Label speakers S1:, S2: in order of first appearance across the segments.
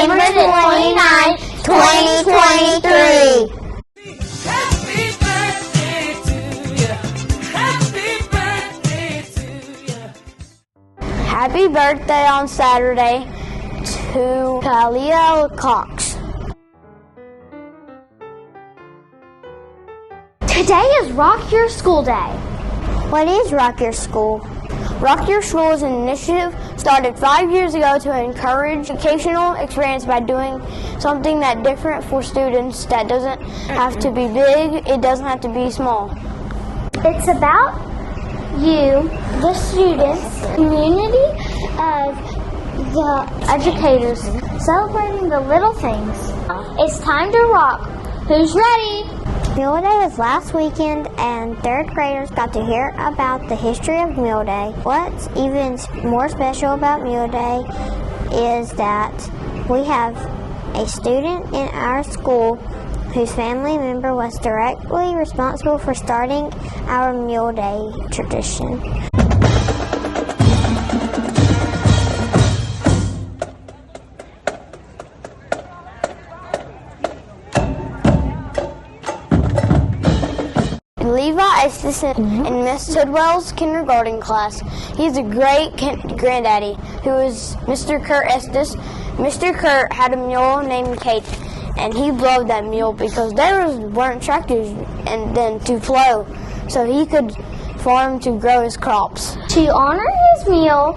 S1: September the 29th, 2023.
S2: Happy birthday to you. Happy birthday to you.
S1: Happy birthday on Saturday to Talia Cox.
S3: Today is Rock Your School Day.
S1: What is Rock Your School? Rock Your School is an initiative started 5 years ago to encourage educational experience by doing something that different for students that doesn't have to be big, it doesn't have to be small.
S3: It's about you, the students, community of the educators, celebrating the little things. It's time to rock. Who's ready?
S1: Mule Day was last weekend and third graders got to hear about the history of Mule Day. What's even more special about Mule Day is that we have a student in our school whose family member was directly responsible for starting our Mule Day tradition. Levi is in Miss Tidwell's kindergarten class. He's a great granddaddy who is Mr. Kurt Estes. Mr. Kurt had a mule named Kate, and he loved that mule because there weren't tractors and then to plow, so he could farm to grow his crops.
S3: To honor his mule,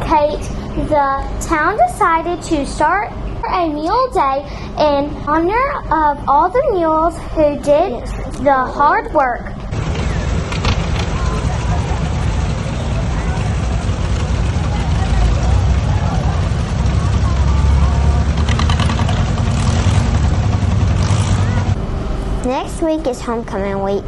S3: Kate, the town decided to start a Mule Day in honor of all the mules who did the hard work.
S1: Next week is Homecoming Week.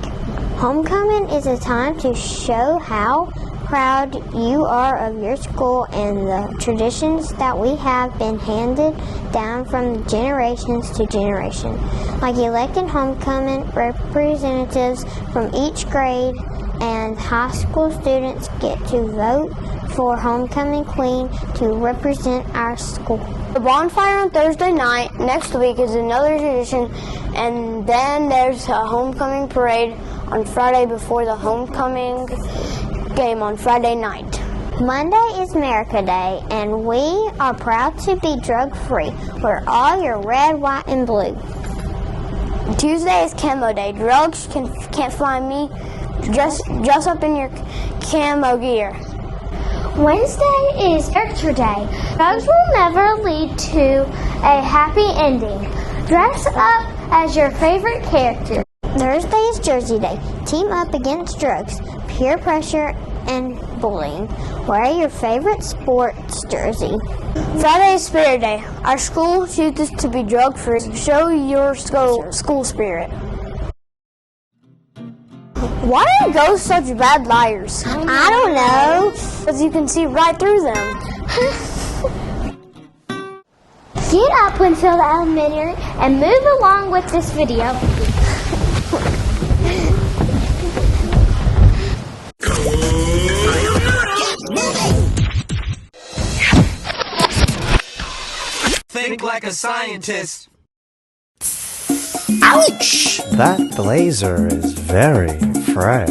S1: Homecoming is a time to show how proud you are of your school and the traditions that we have been handed down from generations to generation. Like electing homecoming representatives from each grade, and high school students get to vote for homecoming queen to represent our school. The bonfire on Thursday night next week is another tradition, and then there's a homecoming parade on Friday before the homecoming game on Friday night. Monday is America Day, and we are proud to be drug-free. Wear all your red, white, and blue. Tuesday is Camo Day. Drugs can't find me. Dress up in your camo gear.
S3: Wednesday is Character Day. Drugs will never lead to a happy ending. Dress up as your favorite character.
S1: Thursday is Jersey Day. Team up against drugs, peer pressure, and bullying. Wear your favorite sports jersey. Friday is Spirit Day. Our school chooses to be drug-free. Show your school spirit. Why are ghosts such bad liars? I don't know. Because you can see right through them.
S3: Get up, Winfield Elementary, and move along with this video.
S2: Think like a scientist.
S4: Ouch! That blazer is very fresh.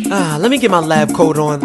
S5: Let me get my lab coat on.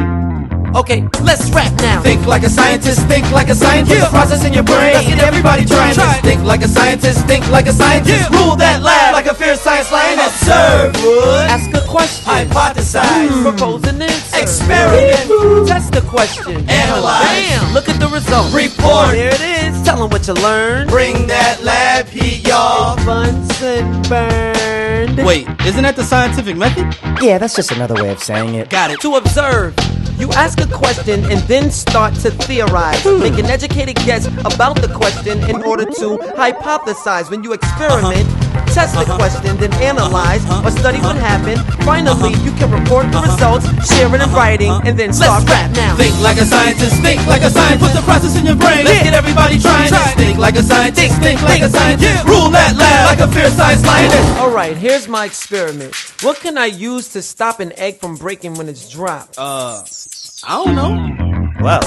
S5: Okay, let's rap now.
S2: Think like a scientist, think like a scientist.
S5: Yeah.
S2: Process in your brain,
S5: Let's
S2: and everybody trying
S5: try
S2: this. Think like a scientist, think like a scientist.
S5: Yeah.
S2: Rule that lab like a fierce science lion. Observe, would
S5: Ask a question.
S2: hypothesize,
S5: Propose an answer.
S2: experiment,
S5: Test the question.
S2: Analyze.
S5: Bam! Look at the result.
S2: report.
S5: There it is. Tell them what you learned.
S2: Bring that lab heat, y'all.
S5: Bunsen burned.
S6: Wait, isn't that the scientific method?
S4: Yeah, that's just another way of saying it.
S5: Got it. To observe. You ask a question and then start to theorize. Make an educated guess about the question in order to hypothesize. When you experiment, test the question, then analyze or study what happened. Finally, you can report the results, share it in writing, and then start rap now.
S2: Think like a scientist, think like a scientist. Put the process in your brain. Let's get everybody trying this. Think like a scientist, think like a scientist. Rule that lab like a fierce science lioness.
S5: Alright, here's my experiment. What can I use to stop an egg from breaking when it's dropped?
S6: I don't know.
S4: Well,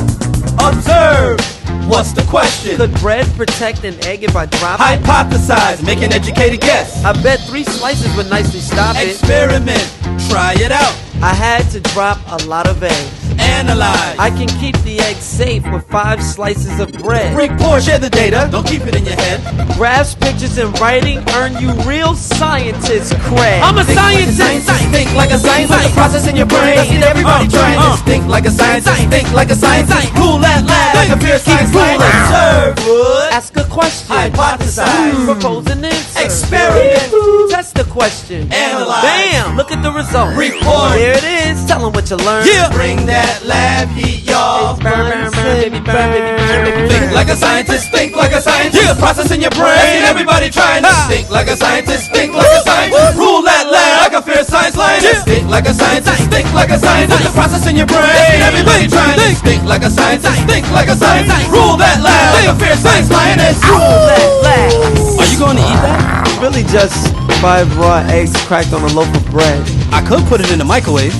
S2: Observe, What's the question?
S5: Could bread protect an egg if I drop it?
S2: Hypothesize, make an educated guess.
S5: I bet 3 slices would nicely stop it.
S2: Experiment, try it out.
S5: I had to drop a lot of eggs.
S2: Analyze,
S5: I can keep the egg safe with 5 slices of bread.
S2: report, share the data. Don't keep it in your head.
S5: Graphs, pictures, and writing earn you real scientist cred. I'm a
S2: Think like a scientist. Think like a scientist. Like a process in your brain. Let's get everybody trying this. Think like a scientist. Think like a scientist. Rule that lab like a fierce science line. Observe. Would.
S5: Ask a question.
S2: Hypothesize.
S5: Propose an answer.
S2: Experiment.
S5: Test the question.
S2: Analyze.
S5: Bam! Look at the result.
S2: Report.
S5: Here it is. Tell them what you learned.
S2: Bring that lab heat, y'all.
S5: Burn, burn, burn, baby, burn, baby, burn, baby,
S2: Think
S5: burn.
S2: like a scientist, think like a scientist. Process in your brain. Let's get everybody trying this. Think like a scientist, think like a scientist. Rule that lab like a fierce science lioness. Think like a scientist, think like a scientist. The process in your brain. Let's get everybody trying this. Think like a scientist, think like a scientist. Rule that lab like a fierce science lioness.
S5: Rule that lab.
S6: Are you going to eat that?
S5: Really just 5 raw eggs cracked on a loaf of bread.
S6: I could put it in the microwave.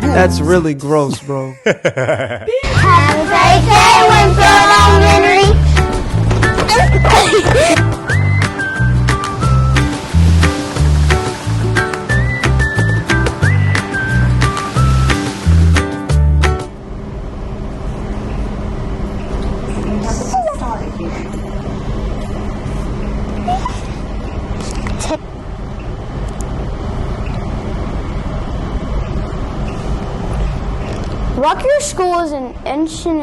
S5: That's really gross, bro.
S1: Have a great day, Winfield Elementary.
S3: Rucker School is an ancient